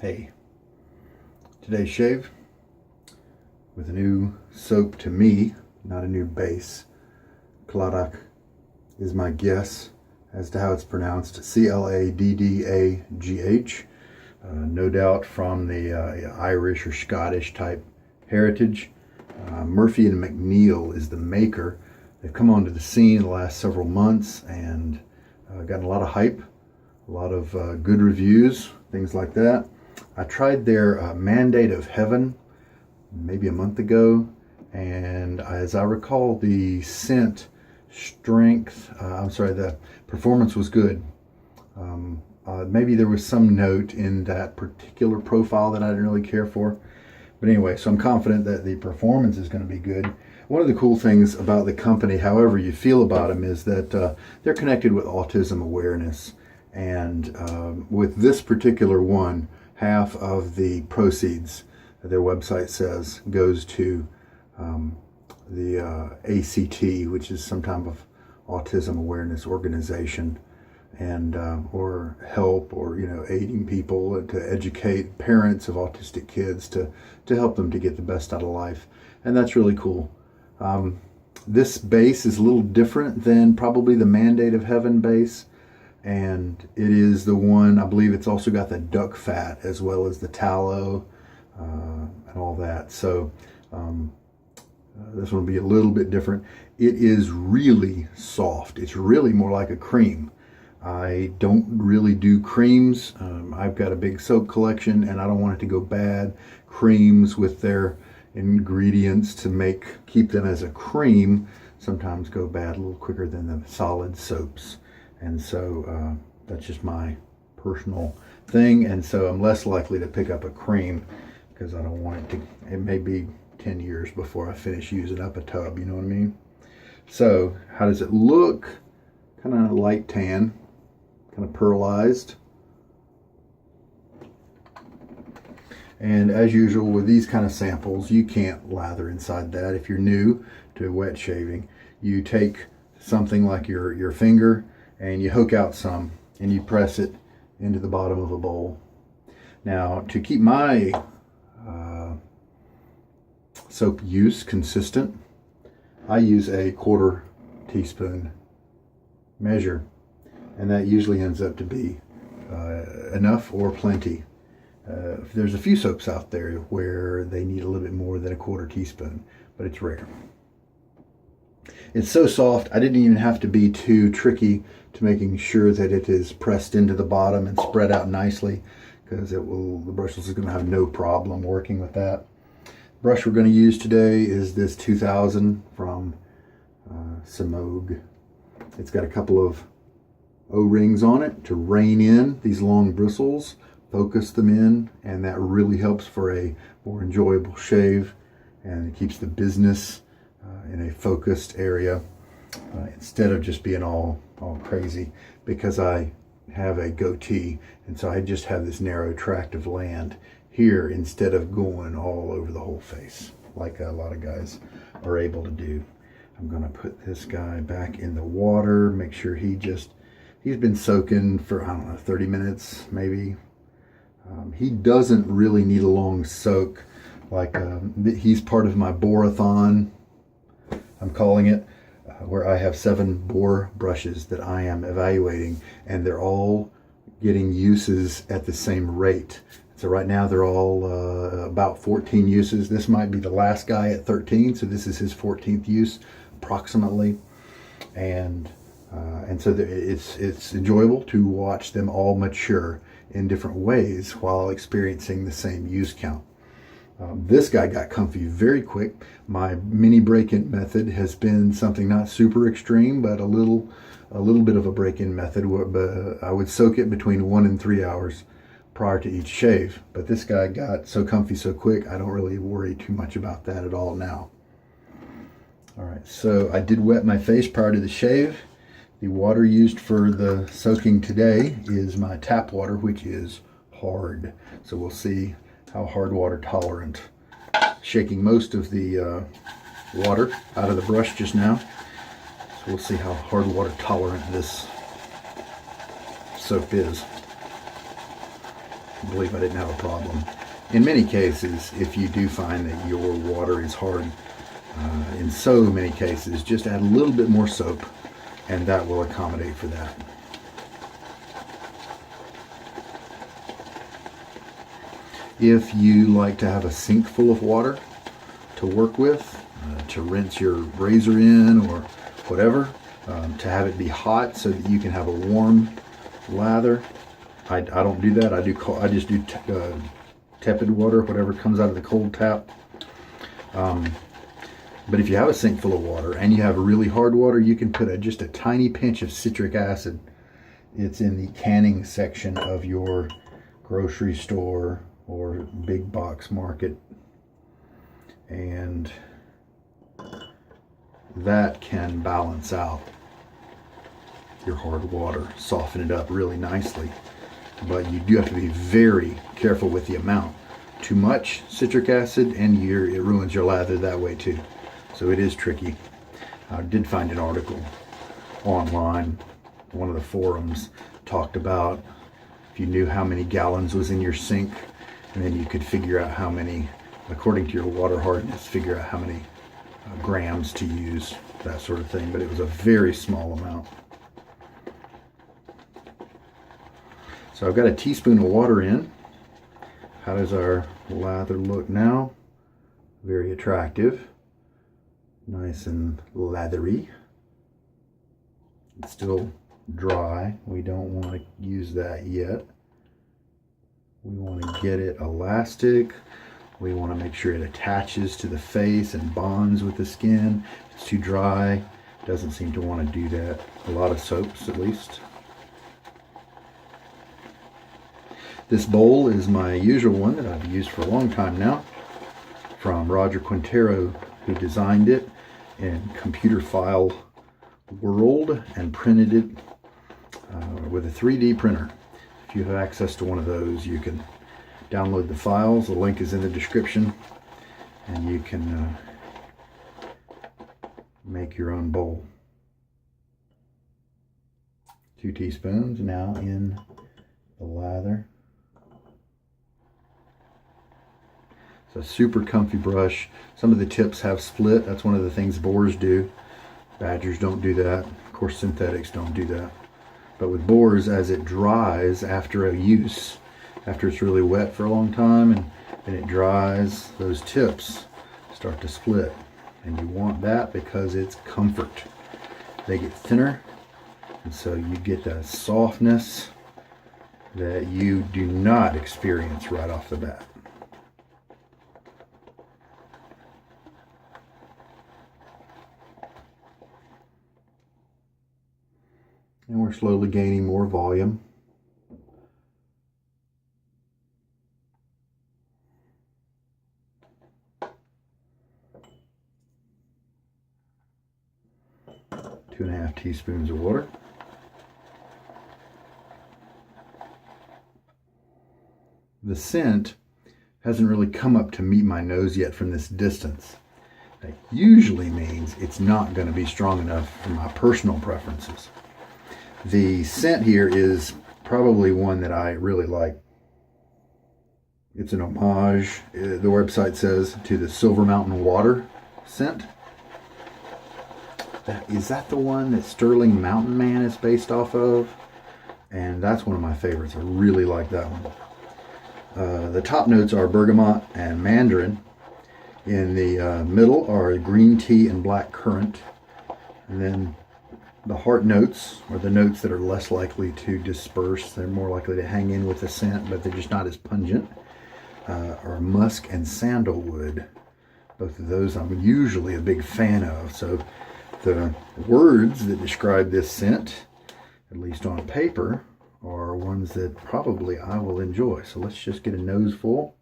Hey, today's shave with a new soap to me, not a new base. Claddagh is my guess as to how it's pronounced. Claddagh. No doubt from the Irish or Scottish type heritage. Murphy and McNeil is the maker. They've come onto the scene in the last several months and gotten a lot of hype, a lot of good reviews, things like that. I tried their Mandate of Heaven maybe a month ago, and as I recall, the scent strength, the performance was good. Maybe there was some note in that particular profile that I didn't really care for. But anyway, so I'm confident that the performance is going to be good. One of the cool things about the company, however you feel about them, is that they're connected with autism awareness. And with this particular one, half of the proceeds, their website says, goes to the ACT, which is some type of autism awareness organization, and or help, or aiding people to educate parents of autistic kids to help them to get the best out of life. And that's really cool. This base is a little different than probably the Mandate of Heaven base, and it is the one, I believe it's also got the duck fat as well as the tallow and all that. So this one will be a little bit different. It is really soft. It's really more like a cream. I don't really do creams. I've got a big soap collection and I don't want it to go bad. Creams with their ingredients to keep them as a cream sometimes go bad a little quicker than the solid soaps. And so that's just my personal thing. And so I'm less likely to pick up a cream because I don't want it may be 10 years before I finish using up a tub, you know what I mean? So how does it look? Kind of light tan, kind of pearlized. And as usual with these kind of samples, you can't lather inside that. If you're new to wet shaving, you take something like your finger and you hook out some and you press it into the bottom of a bowl. Now, to keep my soap use consistent, I use a 1/4 teaspoon measure, and that usually ends up to be enough or plenty. There's a few soaps out there where they need a little bit more than a 1/4 teaspoon, but it's rare. It's so soft, I didn't even have to be too tricky to making sure that it is pressed into the bottom and spread out nicely, because the brushless is going to have no problem working with that. The brush we're going to use today is this 2000 from Semogue. It's got a couple of O-rings on it to rein in these long bristles, focus them in, and that really helps for a more enjoyable shave, and it keeps the business in a focused area instead of just being all crazy, because I have a goatee, and so I just have this narrow tract of land here instead of going all over the whole face like a lot of guys are able to do. I'm going to put this guy back in the water, make sure he's been soaking for, I don't know, 30 minutes maybe. He doesn't really need a long soak. Like he's part of my Boarathon, I'm calling it, where I have 7 Boar brushes that I am evaluating, and they're all getting uses at the same rate. So right now they're all about 14 uses. This might be the last guy at 13, so this is his 14th use approximately. And so it's enjoyable to watch them all mature in different ways while experiencing the same use count. This guy got comfy very quick. My mini break-in method has been something not super extreme, but a little bit of a break-in method. But I would soak it between 1 and 3 hours prior to each shave. But this guy got so comfy so quick, I don't really worry too much about that at all now. All right, so I did wet my face prior to the shave. The water used for the soaking today is my tap water, which is hard. So we'll see how hard water tolerant. Shaking most of the water out of the brush just now. So we'll see how hard water tolerant this soap is. believe I didn't have a problem. In many cases, if you do find that your water is hard, in so many cases, just add a little bit more soap and that will accommodate for that. If you like to have a sink full of water to work with, to rinse your razor in or whatever, to have it be hot so that you can have a warm lather. I don't do that. I just do tepid water, whatever comes out of the cold tap. But if you have a sink full of water and you have really hard water, you can put just a tiny pinch of citric acid. It's in the canning section of your grocery store or big box market, and that can balance out your hard water, soften it up really nicely. But you do have to be very careful with the amount. Too much citric acid and it ruins your lather that way too. So it is tricky. I did find an article online, one of the forums talked about if you knew how many gallons was in your sink, and then you could figure out how many, according to your water hardness, figure out how many grams to use, that sort of thing. But it was a very small amount. So I've got a teaspoon of water in. How does our lather look now? Very attractive. Nice and lathery. It's still dry. We don't want to use that yet. We want to get it elastic. We want to make sure it attaches to the face and bonds with the skin. If it's too dry, doesn't seem to want to do that. A lot of soaps, at least. This bowl is my usual one that I've used for a long time now, from Roger Quintero, who designed it in computer file world and printed it with a 3D printer. If you have access to one of those, you can download the files. The link is in the description, and you can make your own bowl. 2 teaspoons now in the lather. It's a super comfy brush. Some of the tips have split. That's one of the things boars do. Badgers don't do that. Of course, synthetics don't do that. But with boars, as it dries after a use, after it's really wet for a long time and it dries, those tips start to split. And you want that because it's comfort. They get thinner, and so you get that softness that you do not experience right off the bat. And we're slowly gaining more volume. Two and a half teaspoons of water. The scent hasn't really come up to meet my nose yet from this distance. That usually means it's not going to be strong enough for my personal preferences. The scent here is probably one that I really like. It's an homage, the website says, to the Silver Mountain Water scent. Is that the one that Sterling Mountain Man is based off of? And that's one of my favorites. I really like that one. The top notes are bergamot and mandarin. In the middle are green tea and black currant. And then the heart notes, or the notes that are less likely to disperse, they're more likely to hang in with the scent, but they're just not as pungent, are musk and sandalwood. Both of those I'm usually a big fan of. So the words that describe this scent, at least on paper, are ones that probably I will enjoy. So let's just get a nose full.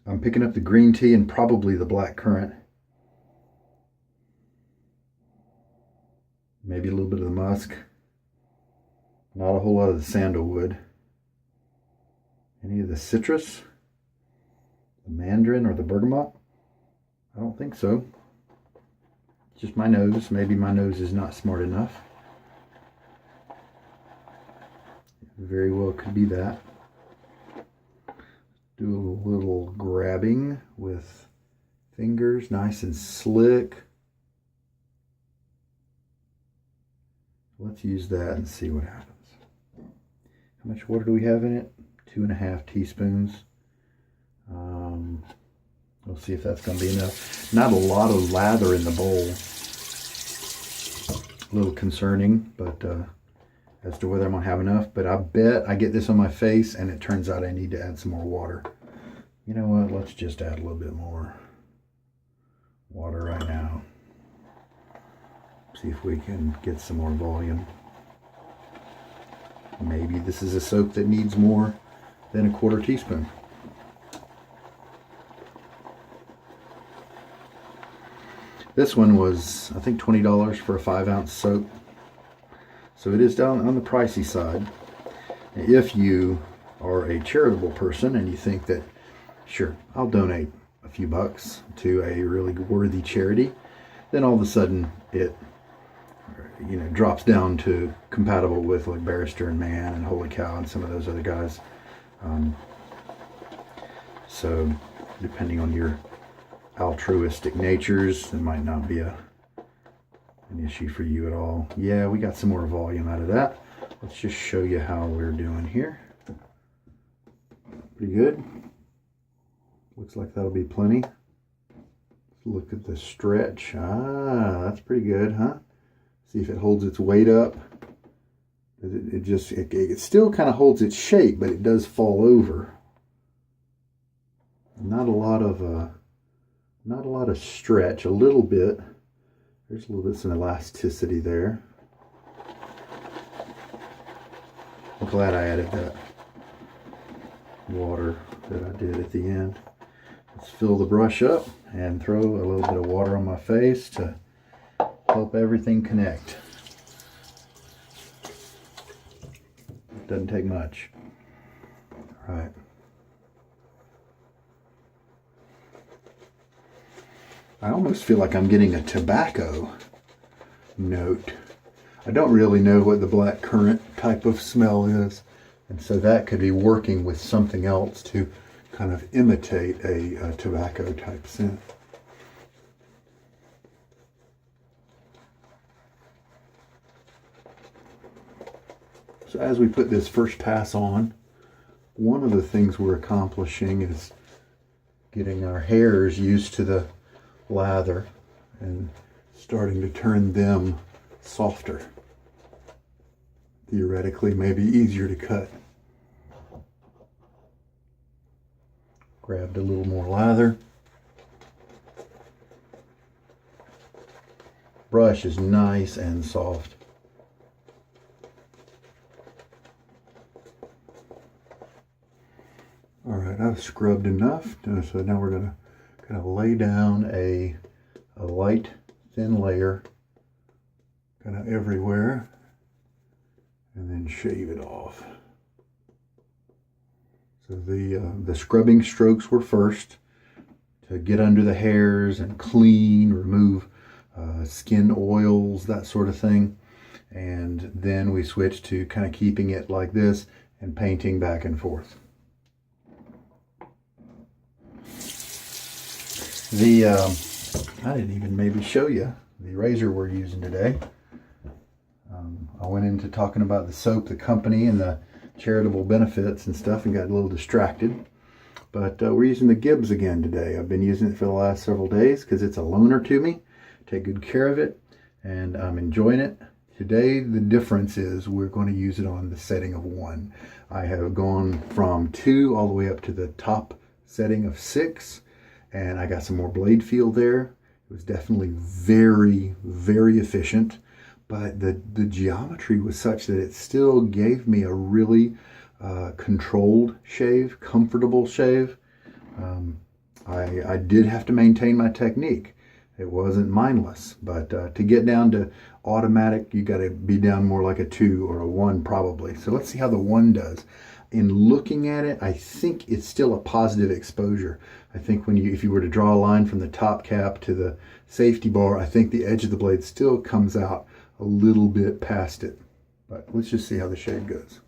I'm picking up the green tea and probably the black currant. Maybe a little bit of the musk. Not a whole lot of the sandalwood. Any of the citrus? The mandarin or the bergamot? I don't think so. just my nose. Maybe my nose is not smart enough. Very well could be that. Do a little grabbing with fingers, nice and slick. Let's use that and see what happens. How much water do we have in it? 2.5 teaspoons. We'll see if that's going to be enough. Not a lot of lather in the bowl. A little concerning, but as to whether I'm going to have enough. But I bet I get this on my face and it turns out I need to add some more water. You know what? Let's just add a little bit more water right now. See if we can get some more volume. Maybe this is a soap that needs more than 1/4 teaspoon. This one was, I think, $20 for a 5-ounce soap. So it is down on the pricey side. If you are a charitable person and you think that, sure, I'll donate a few bucks to a really worthy charity, then all of a sudden it, you know, drops down to compatible with like Barrister and MaM and Holy Cow and some of those other guys. So depending on your altruistic natures, it might not be an issue for you at all. Yeah, we got some more volume out of that. Let's just show you how we're doing here. Pretty good. Looks like that'll be plenty. Let's look at the stretch. Ah, that's pretty good, huh? See if it holds its weight up. It still kind of holds its shape, but it does fall over. Not a lot of stretch. A little bit. There's a little bit of some elasticity there. I'm glad I added that water that I did at the end. Let's fill the brush up and throw a little bit of water on my face to help everything connect. Doesn't take much. All right. I almost feel like I'm getting a tobacco note. I don't really know what the black currant type of smell is, and so that could be working with something else to kind of imitate a tobacco type scent. So as we put this first pass on, one of the things we're accomplishing is getting our hairs used to the lather and starting to turn them softer. Theoretically, maybe easier to cut. Grabbed a little more lather. Brush is nice and soft. All right, I've scrubbed enough, so now we're going to kind of lay down a light, thin layer kind of everywhere, and then shave it off. So the scrubbing strokes were first to get under the hairs and clean, remove skin oils, that sort of thing. And then we switched to kind of keeping it like this and painting back and forth. I didn't even maybe show you the razor we're using today. I went into talking about the soap, the company, and the charitable benefits and stuff and got a little distracted. But we're using the Gibbs again today. I've been using it for the last several days because it's a loaner to me. Take good care of it, and I'm enjoying it. Today, the difference is we're going to use it on the setting of 1. I have gone from 2 all the way up to the top setting of 6. And I got some more blade feel there. It was definitely very, very efficient. But the geometry was such that it still gave me a really controlled shave, comfortable shave. I did have to maintain my technique. It wasn't mindless. But to get down to automatic, you got to be down more like a 2 or a 1 probably. So let's see how the 1 does. in looking at it, I think it's still a positive exposure. I think if you were to draw a line from the top cap to the safety bar, I think the edge of the blade still comes out a little bit past it. But let's just see how the shade goes.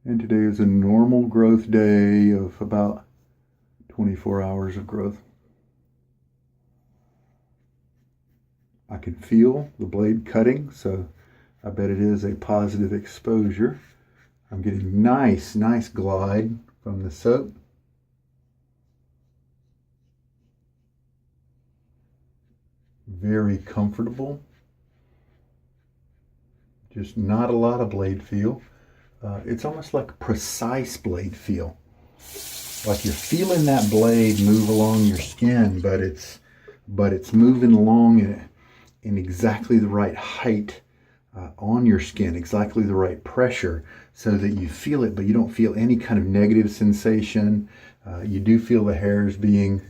And today is a normal growth day of about 24 hours of growth. I can feel the blade cutting, so I bet it is a positive exposure. I'm getting nice glide from the soap. Very comfortable. Just not a lot of blade feel. It's almost like a precise blade feel. Like you're feeling that blade move along your skin, but it's moving along in exactly the right height on your skin, exactly the right pressure, so that you feel it, but you don't feel any kind of negative sensation. You do feel the hairs being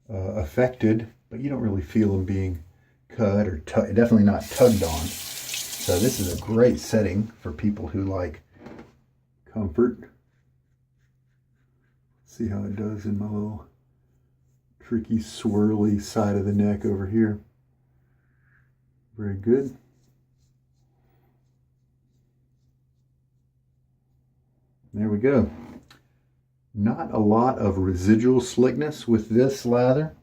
affected, but you don't really feel them being cut or definitely not tugged on. So this is a great setting for people who like comfort. See how it does in my little tricky swirly side of the neck over here. Very good. There we go. Not a lot of residual slickness with this lather.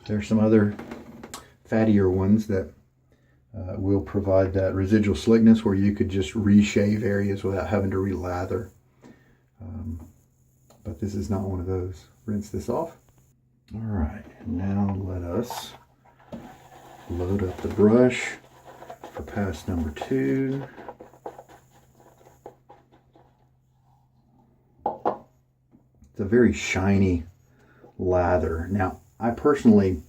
There's some other fattier ones that will provide that residual slickness where you could just reshave areas without having to relather. But this is not one of those. Rinse this off. All right, now let us load up the brush for pass number 2. It's a very shiny lather. Now, I personally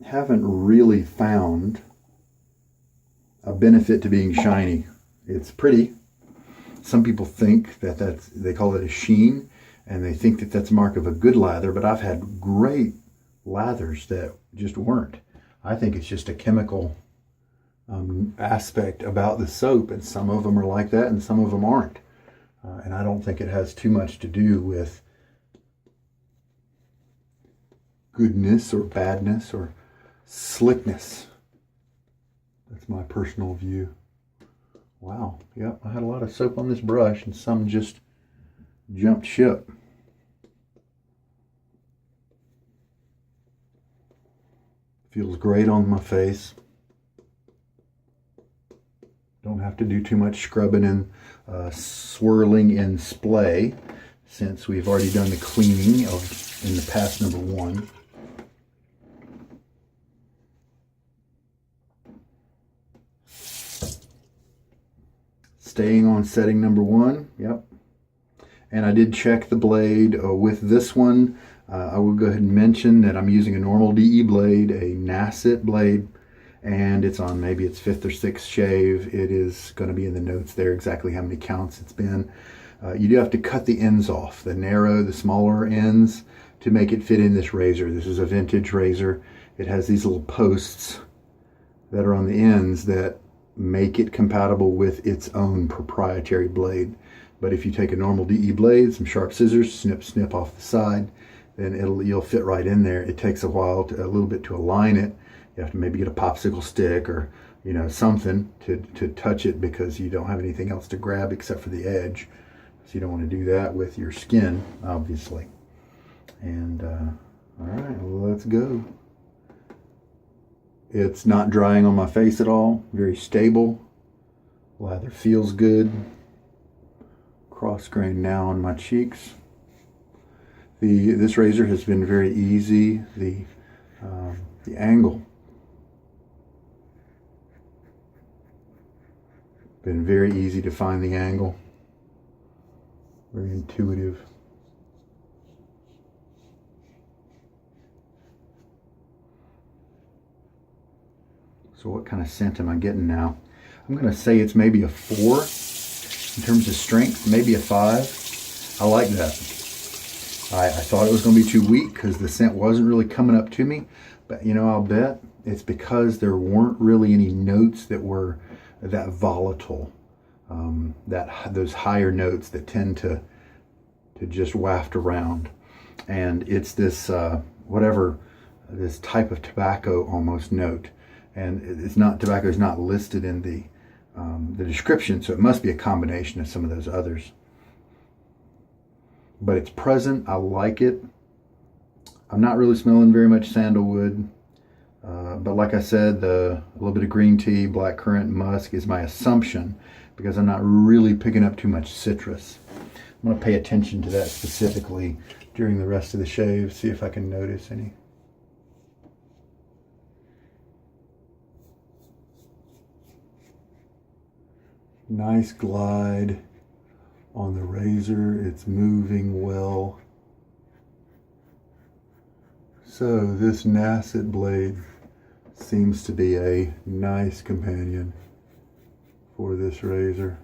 haven't really found a benefit to being shiny. It's pretty. Some people think that they call it a sheen, and they think that that's a mark of a good lather, but I've had great lathers that just weren't. I think it's just a chemical aspect about the soap, and some of them are like that and some of them aren't. And I don't think it has too much to do with goodness or badness or slickness. That's my personal view. Wow, yep, I had a lot of soap on this brush and some just jumped ship. Feels great on my face. Don't have to do too much scrubbing and swirling in splay, since we've already done the cleaning in the pass number 1. Staying on setting number 1, yep. And I did check the blade with this one. I will go ahead and mention that I'm using a normal DE blade, a Nacet blade, and it's on maybe its 5th or 6th shave. It is going to be in the notes there exactly how many counts it's been. You do have to cut the ends off, the smaller ends, to make it fit in this razor. This is a vintage razor. It has these little posts that are on the ends that make it compatible with its own proprietary blade. But if you take a normal DE blade, some sharp scissors, snip off the side, then you'll fit right in there. It takes a while, a little bit to align it. You have to maybe get a popsicle stick or something to touch it, because you don't have anything else to grab except for the edge. So you don't want to do that with your skin, obviously. And all right, well, let's go. It's not drying on my face at all. Very stable. Lather feels good. Cross grain now on my cheeks. This razor has been very easy. The angle, been very easy to find the angle. Very intuitive. So what kind of scent am I getting now? I'm going to say it's maybe a 4 in terms of strength, maybe a 5. I like that. I thought it was going to be too weak because the scent wasn't really coming up to me, But you know, I'll bet it's because there weren't really any notes that were that volatile, those higher notes that tend to just waft around. And it's this this type of tobacco almost note, and it's not, tobacco is not listed in the description, so it must be a combination of some of those others. But it's present. I like it. I'm not really smelling very much sandalwood, but like I said, a little bit of green tea, black currant, musk is my assumption, because I'm not really picking up too much citrus. I'm going to pay attention to that specifically during the rest of the shave, see if I can notice any. Nice glide on the razor. It's moving well. So this Nacet blade seems to be a nice companion for this razor.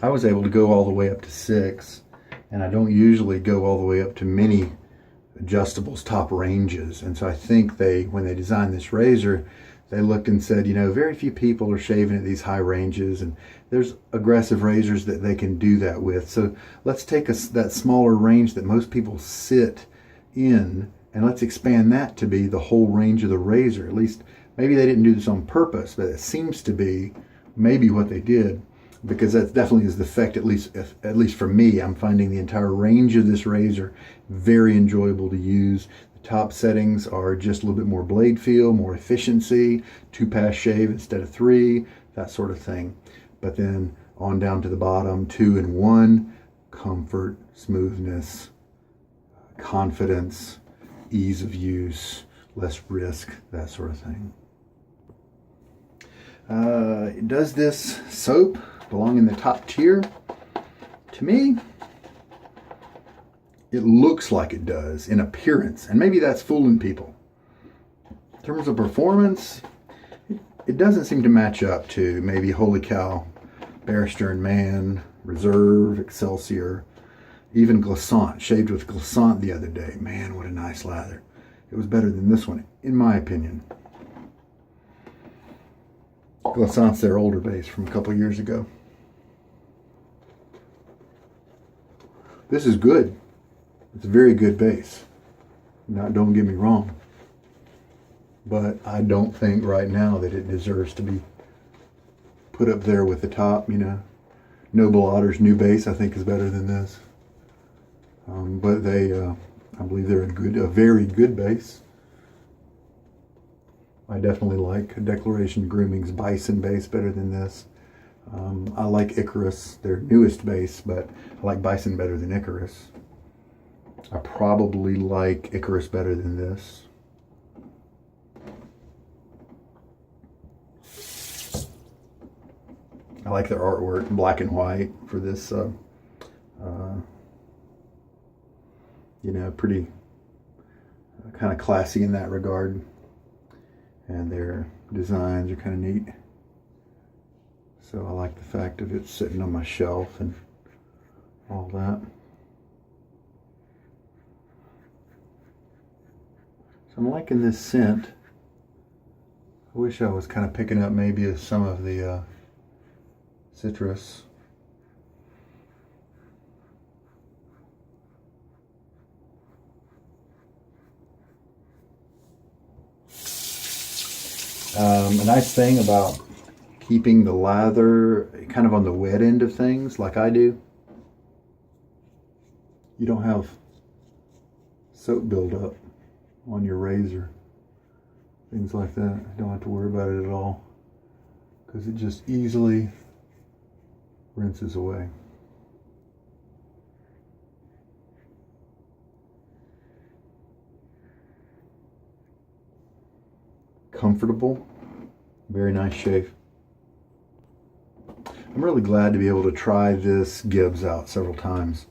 I was able to go all the way up to 6, and I don't usually go all the way up to many adjustables top ranges. And so I think when they designed this razor, they looked and said, you know, very few people are shaving at these high ranges, and there's aggressive razors that they can do that with. So let's take that smaller range that most people sit in, and let's expand that to be the whole range of the razor. At least, maybe they didn't do this on purpose, but it seems to be maybe what they did, because that definitely is the effect, at least for me. I'm finding the entire range of this razor very enjoyable to use. Top settings are just a little bit more blade feel, more efficiency, 2-pass shave instead of 3, that sort of thing. But then on down to the bottom, 2 and 1, comfort, smoothness, confidence, ease of use, less risk, that sort of thing. Does this soap belong in the top tier? To me, it looks like it does in appearance, and maybe that's fooling people. In terms of performance, it doesn't seem to match up to maybe Holy Cow, Barrister and Man, Reserve, Excelsior, even Glissant. Shaved with Glissant the other day. Man, what a nice lather. It was better than this one, in my opinion. Glissant's their older base from a couple years ago. This is good. It's a very good base. Now, don't get me wrong, but I don't think right now that it deserves to be put up there with the top. You know, Noble Otter's new base I think is better than this, but I believe they're a very good base. I definitely like Declaration Grooming's Bison base better than this. I like Icarus, their newest base, but I like Bison better than Icarus. I probably like Icarus better than this. I like their artwork, black and white, for this, you know, pretty kind of classy in that regard. And their designs are kind of neat. So I like the fact of it sitting on my shelf and all that. So I'm liking this scent. I wish I was kind of picking up maybe some of the citrus. A nice thing about keeping the lather kind of on the wet end of things like I do, you don't have soap buildup on your razor, things like that. You don't have to worry about it at all, because it just easily rinses away. Comfortable, very nice shave. I'm really glad to be able to try this Gibbs out several times.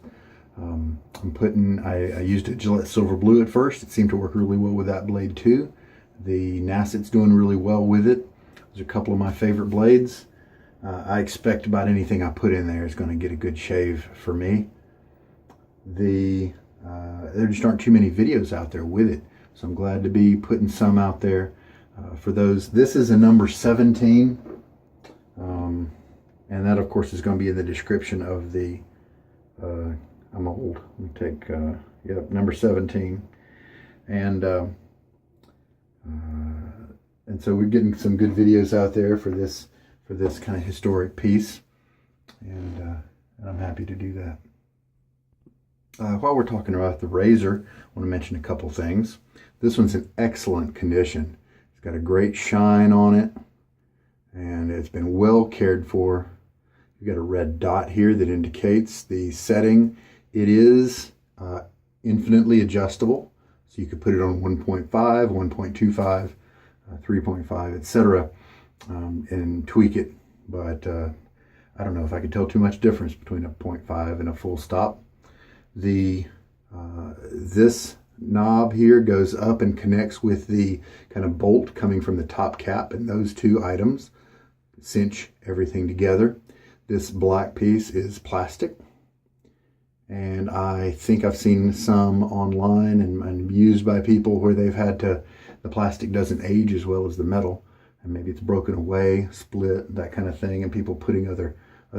I used a Gillette Silver Blue at first. It seemed to work really well with that blade too. The Nacet's doing really well with it. Those are a couple of my favorite blades. I expect about anything I put in there is going to get a good shave for me. there just aren't too many videos out there with it. So I'm glad to be putting some out there for those. This is a number 17. And that, of course, is going to be in the description of the, I'm old. Let me take, yep, number 17. And so we're getting some good videos out there for this kind of historic piece. And I'm happy to do that. While we're talking about the razor, I want to mention a couple things. This one's in excellent condition. It's got a great shine on it, and it's been well cared for. You've got a red dot here that indicates the setting. It is infinitely adjustable, so you could put it on 1.5, 1.25, 3.5, etc., and tweak it. But I don't know if I could tell too much difference between a 0.5 and a full stop. This knob here goes up and connects with the kind of bolt coming from the top cap, and those two items cinch everything together. This black piece is plastic, and I think I've seen some online and used by people where they've had to, the plastic doesn't age as well as the metal, and maybe it's broken away, split, that kind of thing, and people putting other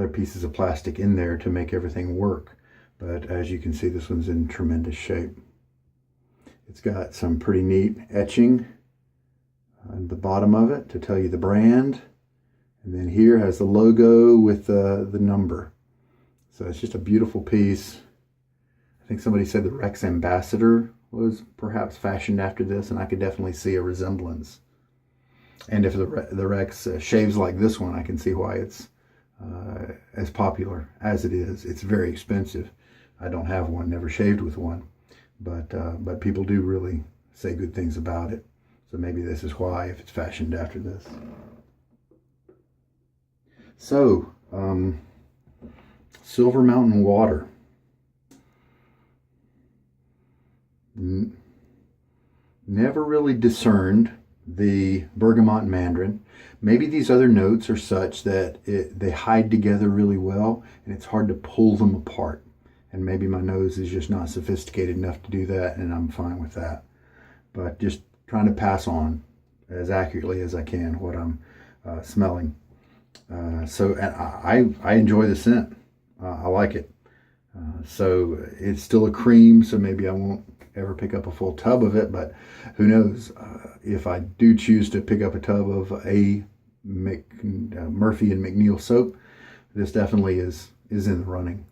pieces of plastic in there to make everything work. But as you can see, this one's in tremendous shape. It's got some pretty neat etching on the bottom of it to tell you the brand. And then here has the logo with the number. So it's just a beautiful piece. I think somebody said the Rex Ambassador was perhaps fashioned after this, and I could definitely see a resemblance. And if the Rex shaves like this one, I can see why it's as popular as it is. It's very expensive. I don't have one, never shaved with one, but people do really say good things about it. So maybe this is why, if it's fashioned after this. So, Silver Mountain Water. Never really discerned the bergamot and mandarin. Maybe these other notes are such that they hide together really well, and it's hard to pull them apart. And maybe my nose is just not sophisticated enough to do that, and I'm fine with that. But just trying to pass on as accurately as I can what I'm smelling. So I enjoy the scent. I like it. So it's still a cream, so maybe I won't ever pick up a full tub of it, but who knows? If I do choose to pick up a tub of a Murphy and McNeil soap, this definitely is in the running.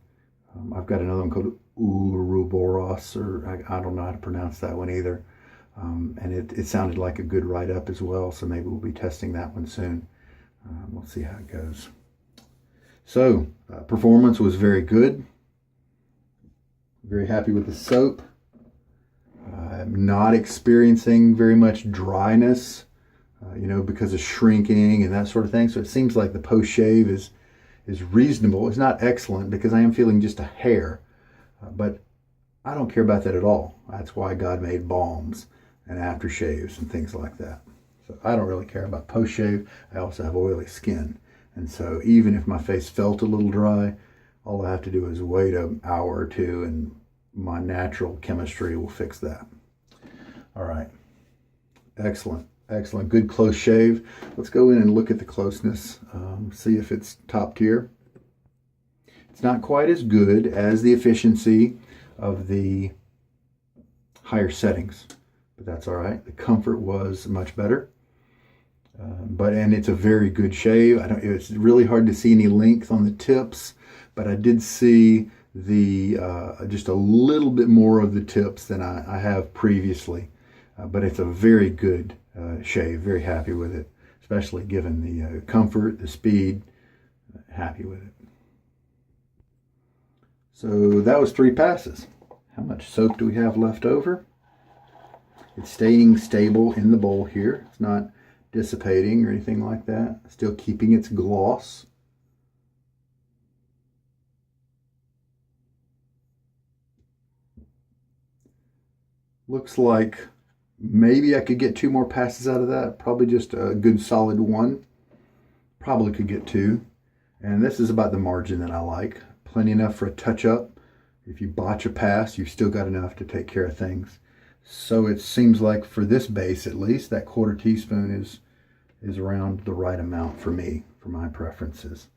I've got another one called Ouroboros, or I don't know how to pronounce that one either. And it sounded like a good write-up as well, so maybe we'll be testing that one soon. We'll see how it goes. So, performance was very good. Very happy with the soap. I'm not experiencing very much dryness, because of shrinking and that sort of thing. So it seems like the post-shave is reasonable. It's not excellent because I am feeling just a hair, but I don't care about that at all. That's why God made balms and aftershaves and things like that. So I don't really care about post-shave. I also have oily skin. And so even if my face felt a little dry, all I have to do is wait an hour or two and my natural chemistry will fix that. All right. Excellent. Excellent. Good close shave. Let's go in and look at the closeness. See if it's top tier. It's not quite as good as the efficiency of the higher settings, but that's all right. The comfort was much better. And it's a very good shave. It's really hard to see any length on the tips, but I did see the just a little bit more of the tips than I have previously. But it's a very good shave. Very happy with it, especially given the comfort, the speed. Happy with it. So that was 3 passes. How much soap do we have left over? It's staying stable in the bowl here. It's not dissipating or anything like that. Still keeping its gloss. Looks like maybe I could get 2 more passes out of that. Probably just a good solid 1. Probably could get 2. And this is about the margin that I like. Plenty enough for a touch-up. if you botch a pass, you've still got enough to take care of things. So it seems like for this base, at least, that 1/4 teaspoon is around the right amount for me, for my preferences.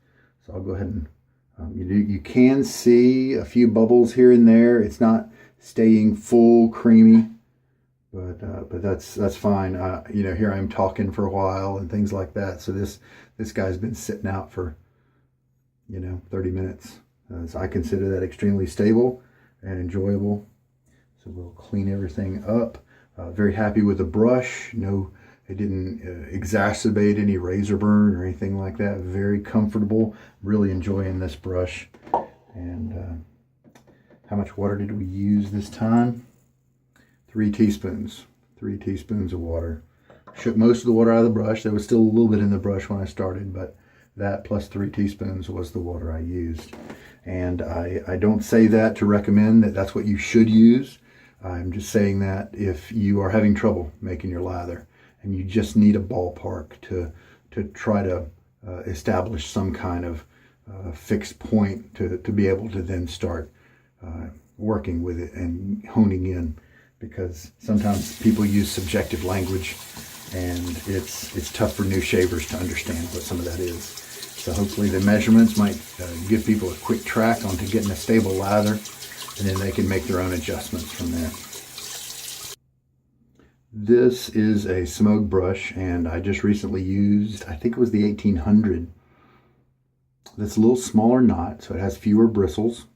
So I'll go ahead and you can see a few bubbles here and there. It's not staying full creamy, but that's fine. You know, here I'm talking for a while and things like that. So this guy's been sitting out for, you know, 30 minutes. So I consider that extremely stable and enjoyable. So we'll clean everything up. Very happy with the brush. No, it didn't exacerbate any razor burn or anything like that. Very comfortable. Really enjoying this brush. And how much water did we use this time? 3 teaspoons. 3 teaspoons of water. Shook most of the water out of the brush. There was still a little bit in the brush when I started, but that plus 3 teaspoons was the water I used. And I don't say that to recommend that that's what you should use. I'm just saying that if you are having trouble making your lather and you just need a ballpark to try to establish some kind of fixed point to be able to then start working with it and honing in, because sometimes people use subjective language and it's tough for new shavers to understand what some of that is. So hopefully the measurements might give people a quick track onto getting a stable lather, and then they can make their own adjustments from there. This is a Semogue brush, and I just recently used, I think it was the 1800. That's a little smaller knot, so it has fewer bristles.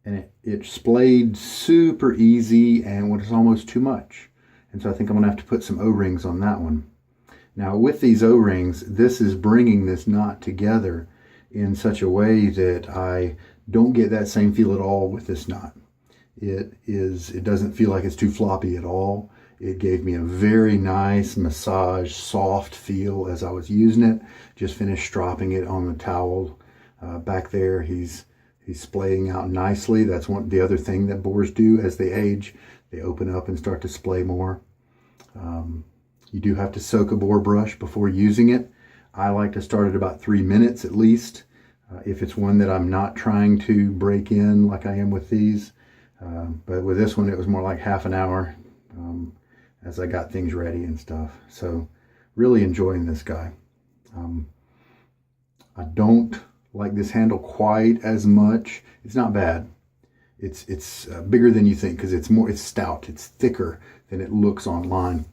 And it splayed super easy and was almost too much. And so I think I'm gonna have to put some O-rings on that one. Now with these O-rings, this is bringing this knot together in such a way that I don't get that same feel at all with this knot. It doesn't feel like it's too floppy at all. It gave me a very nice massage, soft feel as I was using it. Just finished stropping it on the towel back there. He's splaying out nicely. That's the other thing that boars do as they age. They open up and start to splay more. You do have to soak a boar brush before using it. I like to start at about 3 minutes at least. If it's one that I'm not trying to break in like I am with these. But with this one, it was more like half an hour as I got things ready and stuff. So really enjoying this guy. I don't like this handle quite as much. It's not bad. It's bigger than you think because it's stout. It's thicker than it looks online.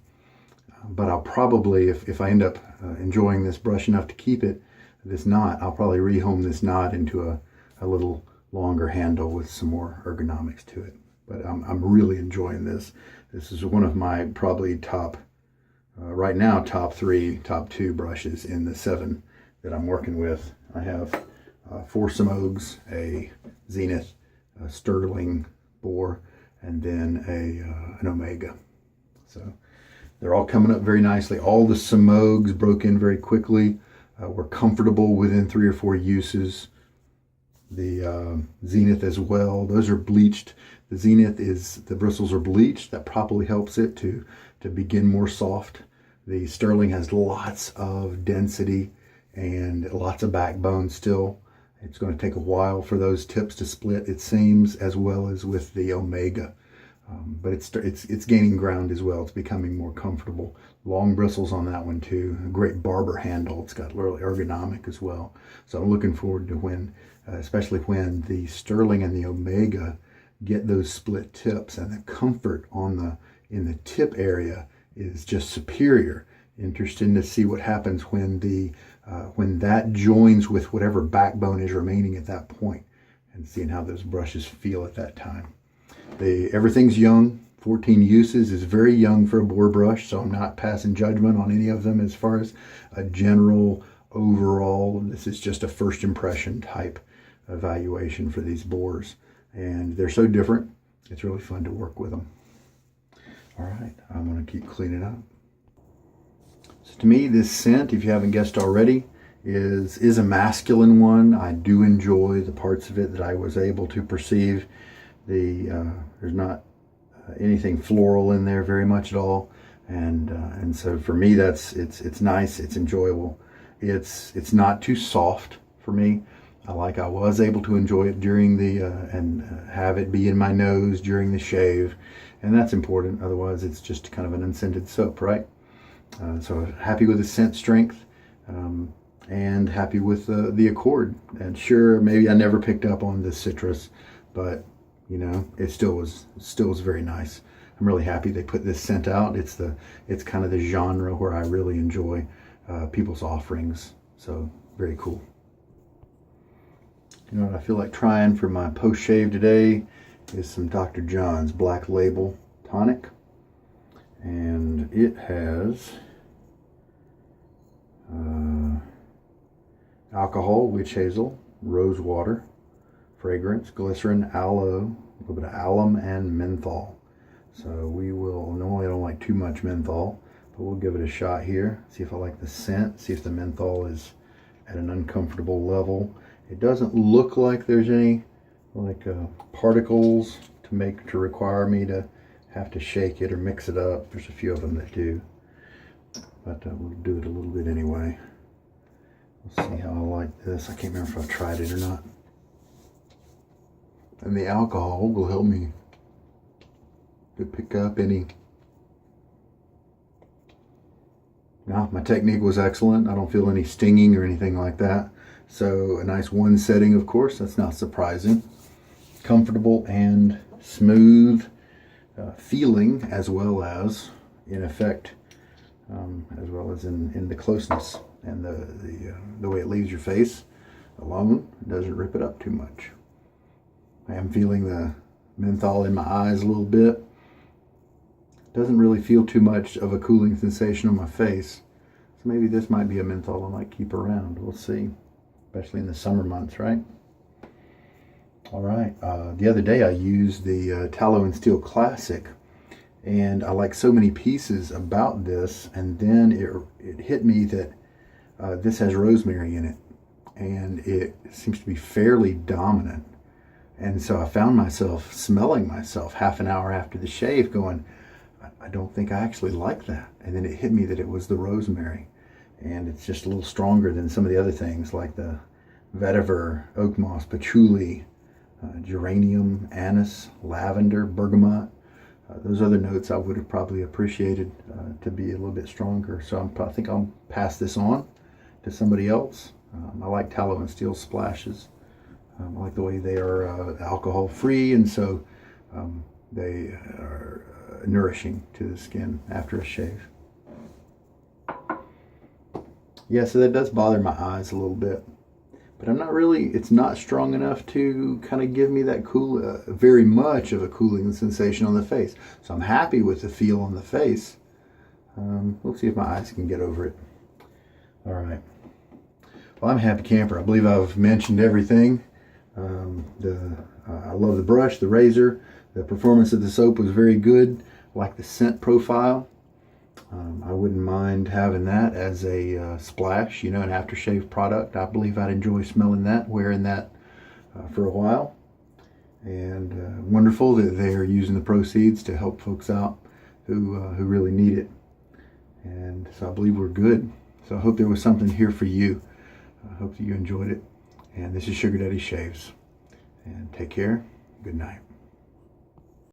But I'll probably, if I end up enjoying this brush enough to keep it, this knot, I'll probably rehome this knot into a little longer handle with some more ergonomics to it. But I'm really enjoying this. This is one of my probably top, right now, top 3, top 2 brushes in the 7 that I'm working with. I have 4 Semogues, a Zenith, a Sterling Boar, and then an Omega. So they're all coming up very nicely. All the Semogues broke in very quickly. Were comfortable within 3 or 4 uses. The Zenith as well. Those are bleached. The Zenith the bristles are bleached. That probably helps it to begin more soft. The Sterling has lots of density and lots of backbone still. It's going to take a while for those tips to split, it seems, as well as with the Omega. But it's gaining ground as well. It's becoming more comfortable. Long bristles on that one too. A great barber handle. It's got really ergonomic as well. So I'm looking forward to when, especially when the Sterling and the Omega get those split tips, and the comfort in the tip area is just superior. Interesting to see what happens when that joins with whatever backbone is remaining at that point, and seeing how those brushes feel at that time. Everything's young. 14 uses is very young for a boar brush, so I'm not passing judgment on any of them as far as a general overall. This is just a first impression type evaluation for these boars, and they're so different. It's really fun to work with them. All right, I'm going to keep cleaning up. So to me, this scent, if you haven't guessed already, is a masculine one. I do enjoy the parts of it that I was able to perceive. There's not anything floral in there very much at all, and so for me it's nice, it's enjoyable. It's not too soft for me. I was able to enjoy it during the, and have it be in my nose during the shave. And that's important. Otherwise, it's just kind of an unscented soap, right? So happy with the scent strength, and happy with the accord. And sure, maybe I never picked up on the citrus, but you know, it still was very nice. I'm really happy they put this scent out. It's kind of the genre where I really enjoy people's offerings. So very cool. You know what I feel like trying for my post shave today is some Dr. John's Black Label tonic, and it has alcohol, witch hazel, rose water, fragrance, glycerin, aloe, a little bit of alum, and menthol. So we will, normally I don't like too much menthol, but we'll give it a shot here, see if I like the scent, see if the menthol is at an uncomfortable level. It doesn't look like there's any like particles to require me to have to shake it or mix it up. There's a few of them that do, but we'll do it a little bit anyway. We'll see how I like this. I can't remember if I've tried it or not. And the alcohol will help me to pick up any. Now, my technique was excellent. I don't feel any stinging or anything like that. So a nice one setting, of course, that's not surprising. Comfortable and smooth feeling, as well as in effect, as well as in the closeness and the way it leaves your face alone. It doesn't rip it up too much. I am feeling the menthol in my eyes a little bit. Doesn't really feel too much of a cooling sensation on my face. So maybe this might be a menthol I might keep around. We'll see. Especially in the summer months, right? All right. The other day I used the Tallow and Steel Classic, and I like so many pieces about this, and then it hit me that this has rosemary in it, and it seems to be fairly dominant. And so I found myself smelling myself half an hour after the shave going, I don't think I actually like that. And then it hit me that it was the rosemary. And it's just a little stronger than some of the other things like the vetiver, oak moss, patchouli, geranium, anise, lavender, bergamot. Those other notes I would have probably appreciated to be a little bit stronger. So I think I'll pass this on to somebody else. I like Tallow and Steel splashes. I like the way they are alcohol free, and so they are nourishing to the skin after a shave. Yeah, so that does bother my eyes a little bit, but it's not strong enough to kind of give me that very much of a cooling sensation on the face. So I'm happy with the feel on the face. We'll see if my eyes can get over it. All right. Well, I'm a happy camper. I believe I've mentioned everything. I love the brush, the razor. The performance of the soap was very good. I like the scent profile. I wouldn't mind having that as a splash, you know, an aftershave product. I believe I'd enjoy smelling that, wearing that for a while. And wonderful that they're using the proceeds to help folks out who really need it. And so I believe we're good. So I hope there was something here for you. I hope that you enjoyed it. And this is Sugar Daddy Shaves. And take care. Good night.